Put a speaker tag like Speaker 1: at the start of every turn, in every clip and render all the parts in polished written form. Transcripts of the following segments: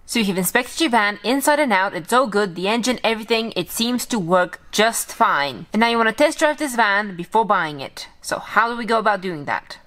Speaker 1: So you've inspected your van inside and out, it's all good, the engine, everything, it seems to work just fine. And now you want to test drive this van before buying it. So how do we go about doing that?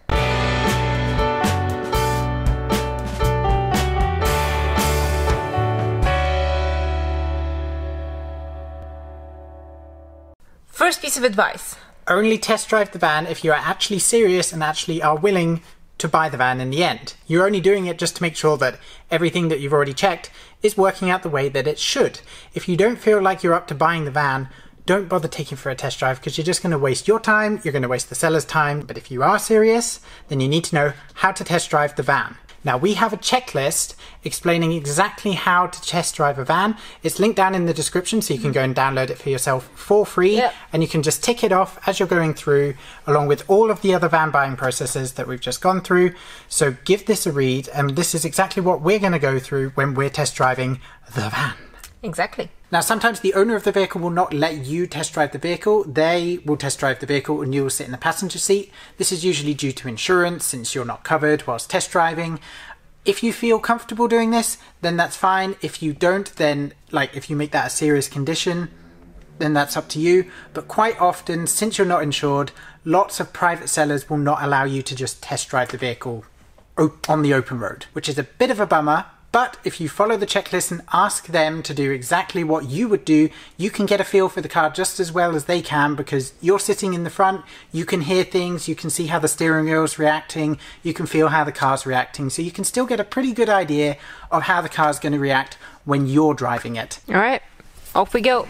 Speaker 1: First piece of advice.
Speaker 2: Only test drive the van if you are actually serious and actually are willing to buy the van in the end. You're only doing it just to make sure that everything that you've already checked is working out the way that it should. If you don't feel like you're up to buying the van, don't bother taking for a test drive because you're just going to waste your time, you're going to waste the seller's time. But if you are serious, then you need to know how to test drive the van. Now we have a checklist explaining exactly how to test drive a van. It's linked down in the description so you can go and download it for yourself for free. And you can just tick it off as you're going through along with all of the other van buying processes that we've just gone through. So give this a read, and this is exactly what we're going to go through when we're test driving the van.
Speaker 1: Exactly.
Speaker 2: Now sometimes the owner of the vehicle will not let you test drive the vehicle. They will test drive the vehicle and you will sit in the passenger seat. This is usually due to insurance since you're not covered whilst test driving. If you feel comfortable doing this, then that's fine. If you don't, then if you make that a serious condition, then that's up to you. But quite often, since you're not insured, lots of private sellers will not allow you to just test drive the vehicle on the open road, which is a bit of a bummer. But if you follow the checklist and ask them to do exactly what you would do, you can get a feel for the car just as well as they can because you're sitting in the front, you can hear things, you can see how the steering wheel is reacting, you can feel how the car's reacting, so you can still get a pretty good idea of how the car's going to react when you're driving it.
Speaker 1: All right, off we go.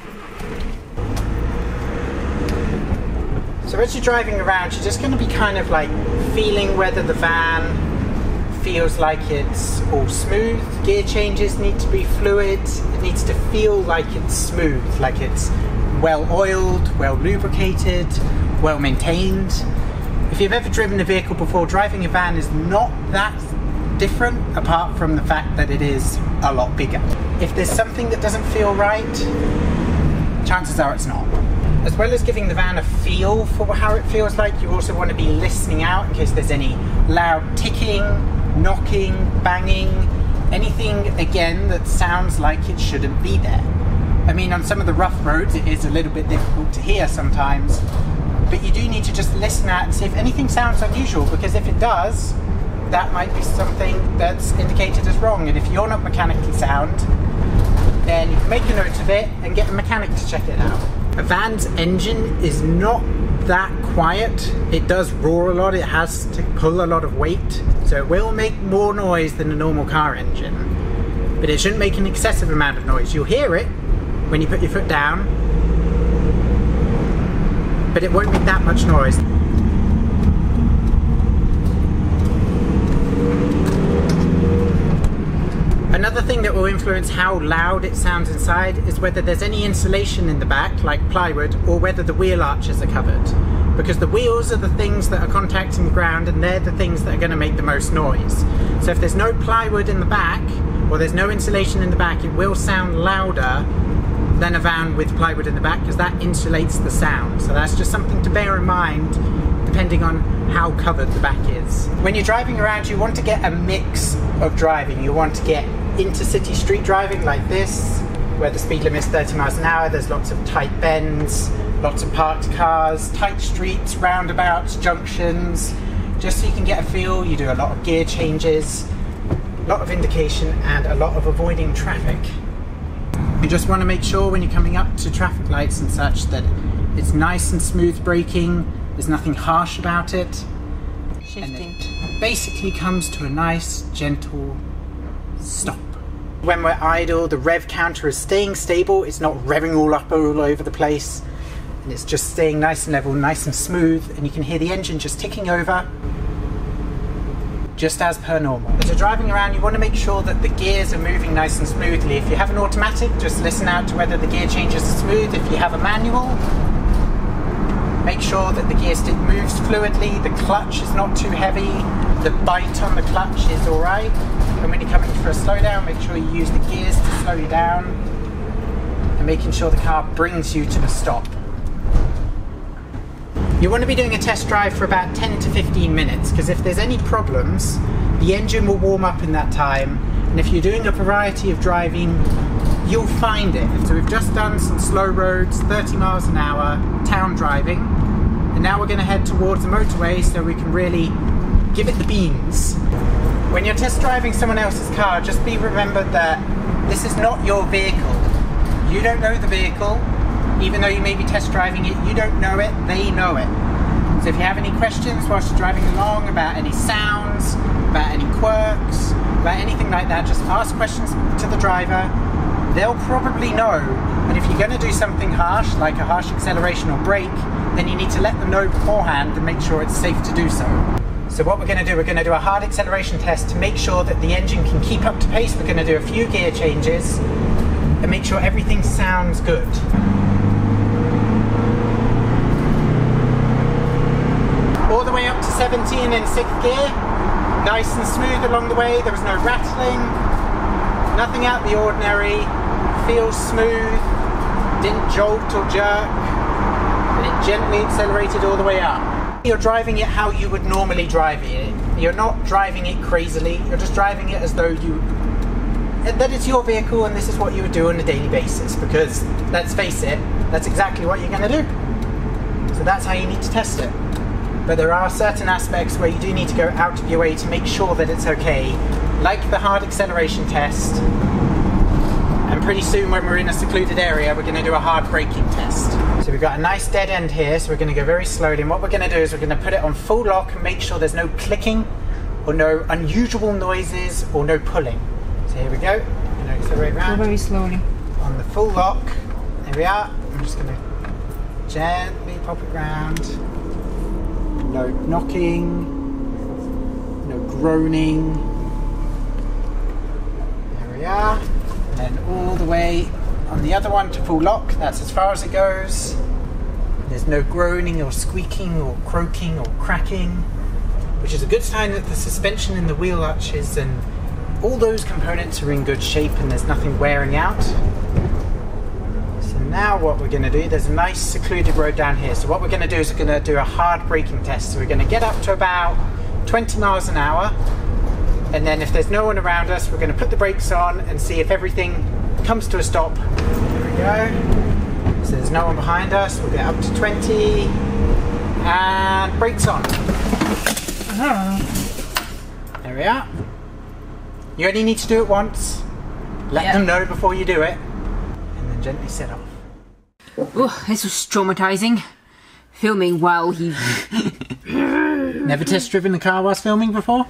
Speaker 2: So as you're driving around, you're just going to be kind of feeling whether the van feels like it's all smooth. Gear changes need to be fluid. It needs to feel like it's smooth, like it's well oiled, well lubricated, well maintained. If you've ever driven a vehicle before, driving a van is not that different apart from the fact that it is a lot bigger. If there's something that doesn't feel right, chances are it's not. As well as giving the van a feel for how it feels like, you also want to be listening out in case there's any loud ticking, knocking, banging, anything again that sounds like it shouldn't be there. I mean, on some of the rough roads it is a little bit difficult to hear sometimes, but you do need to just listen out and see if anything sounds unusual, because if it does, that might be something that's indicated as wrong. And if you're not mechanically sound, then you can make a note of it and get a mechanic to check it out. A van's engine is not that quiet. It does roar a lot, it has to pull a lot of weight, so it will make more noise than a normal car engine, but it shouldn't make an excessive amount of noise. You'll hear it when you put your foot down, but it won't make that much noise. Another thing that will influence how loud it sounds inside is whether there's any insulation in the back, like plywood, or whether the wheel arches are covered. Because the wheels are the things that are contacting the ground and they're the things that are going to make the most noise. So if there's no plywood in the back, or there's no insulation in the back, it will sound louder than a van with plywood in the back because that insulates the sound. So that's just something to bear in mind depending on how covered the back is. When you're driving around, you want to get a mix of driving. You want to get intercity street driving like this, where the speed limit is 30 miles an hour, there's lots of tight bends, lots of parked cars, tight streets, roundabouts, junctions, just so you can get a feel. You do a lot of gear changes, a lot of indication, and a lot of avoiding traffic. You just want to make sure when you're coming up to traffic lights and such that it's nice and smooth braking, there's nothing harsh about it,
Speaker 1: Shifting.
Speaker 2: and it basically comes to a nice, gentle stop. When we're idle, the rev counter is staying stable, it's not revving all up all over the place, and it's just staying nice and level, nice and smooth, and you can hear the engine just ticking over, just as per normal. As you're driving around, you want to make sure that the gears are moving nice and smoothly. If you have an automatic, just listen out to whether the gear changes are smooth. If you have a manual, make sure that the gear stick moves fluidly, the clutch is not too heavy, the bite on the clutch is alright. And when you're coming for a slowdown, make sure you use the gears to slow you down and making sure the car brings you to the stop. You want to be doing a test drive for about 10 to 15 minutes because if there's any problems, the engine will warm up in that time And if you're doing a variety of driving, you'll find it. So we've just done some slow roads, 30 miles an hour, town driving. And now we're going to head towards the motorway so we can really give it the beans. When you're test driving someone else's car, just be remembered that this is not your vehicle. You don't know the vehicle. Even though you may be test driving it, you don't know it, they know it. So if you have any questions whilst you're driving along about any sounds, about any quirks, about anything like that, just ask questions to the driver. They'll probably know. But if you're going to do something harsh, like a harsh acceleration or brake, then you need to let them know beforehand and make sure it's safe to do so. So what we're going to do, we're going to do a hard acceleration test to make sure that the engine can keep up to pace. We're going to do a few gear changes and make sure everything sounds good. All the way up to 17 in 6th gear, nice and smooth along the way, there was no rattling, nothing out of the ordinary, feels smooth, didn't jolt or jerk, and it gently accelerated all the way up. You're driving it how you would normally drive it. You're not driving it crazily, you're just driving it as though that it's your vehicle and this is what you would do on a daily basis, because let's face it, that's exactly what you're going to do. So that's how you need to test it. But there are certain aspects where you do need to go out of your way to make sure that it's okay, like the hard acceleration test. And pretty soon when we're in a secluded area, we're going to do a hard braking test. So we've got a nice dead end here, so we're going to go very slowly. And what we're going to do is we're going to put it on full lock and make sure there's no clicking or no unusual noises or no pulling. So here we go. I'm going to accelerate around.
Speaker 1: Go very slowly.
Speaker 2: On the full lock. There we are. I'm just going to gently pop it round. No knocking, no groaning. There we are. And then all the way on the other one to full lock. That's as far as it goes. There's no groaning or squeaking or croaking or cracking, which is a good sign that the suspension and the wheel arches and all those components are in good shape and there's nothing wearing out. Now what we're going to do, there's a nice secluded road down here, so what we're going to do is we're going to do a hard braking test. So we're going to get up to about 20 miles an hour, and then if there's no one around us, we're going to put the brakes on and see if everything comes to a stop. There we go. So there's no one behind us, we'll get up to 20, and brakes on. There we are. You only need to do it once. Let them know before you do it, and then gently set off.
Speaker 1: Oh, this was traumatizing. Filming while he...
Speaker 2: Never test driven a car whilst filming before?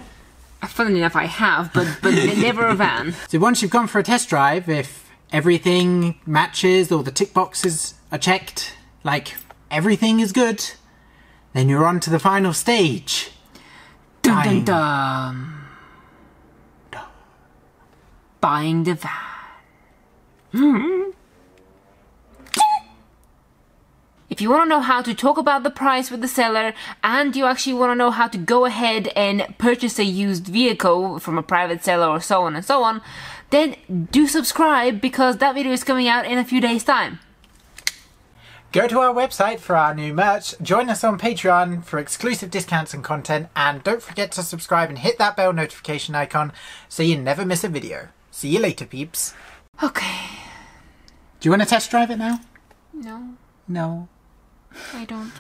Speaker 1: Funnily enough, I have, but never a van.
Speaker 2: So once you've gone for a test drive, if everything matches, all the tick boxes are checked, like everything is good, then you're on to the final stage.
Speaker 1: Dun, dun, dun. Buying the van. If you want to know how to talk about the price with the seller, and you actually want to know how to go ahead and purchase a used vehicle from a private seller or so on and so on, then do subscribe, because that video is coming out in a few days' time.
Speaker 2: Go to our website for our new merch, join us on Patreon for exclusive discounts and content, and don't forget to subscribe and hit that bell notification icon so you never miss a video. See you later, peeps.
Speaker 1: Okay.
Speaker 2: Do you want to test drive it now?
Speaker 1: No.
Speaker 2: No.
Speaker 1: I don't.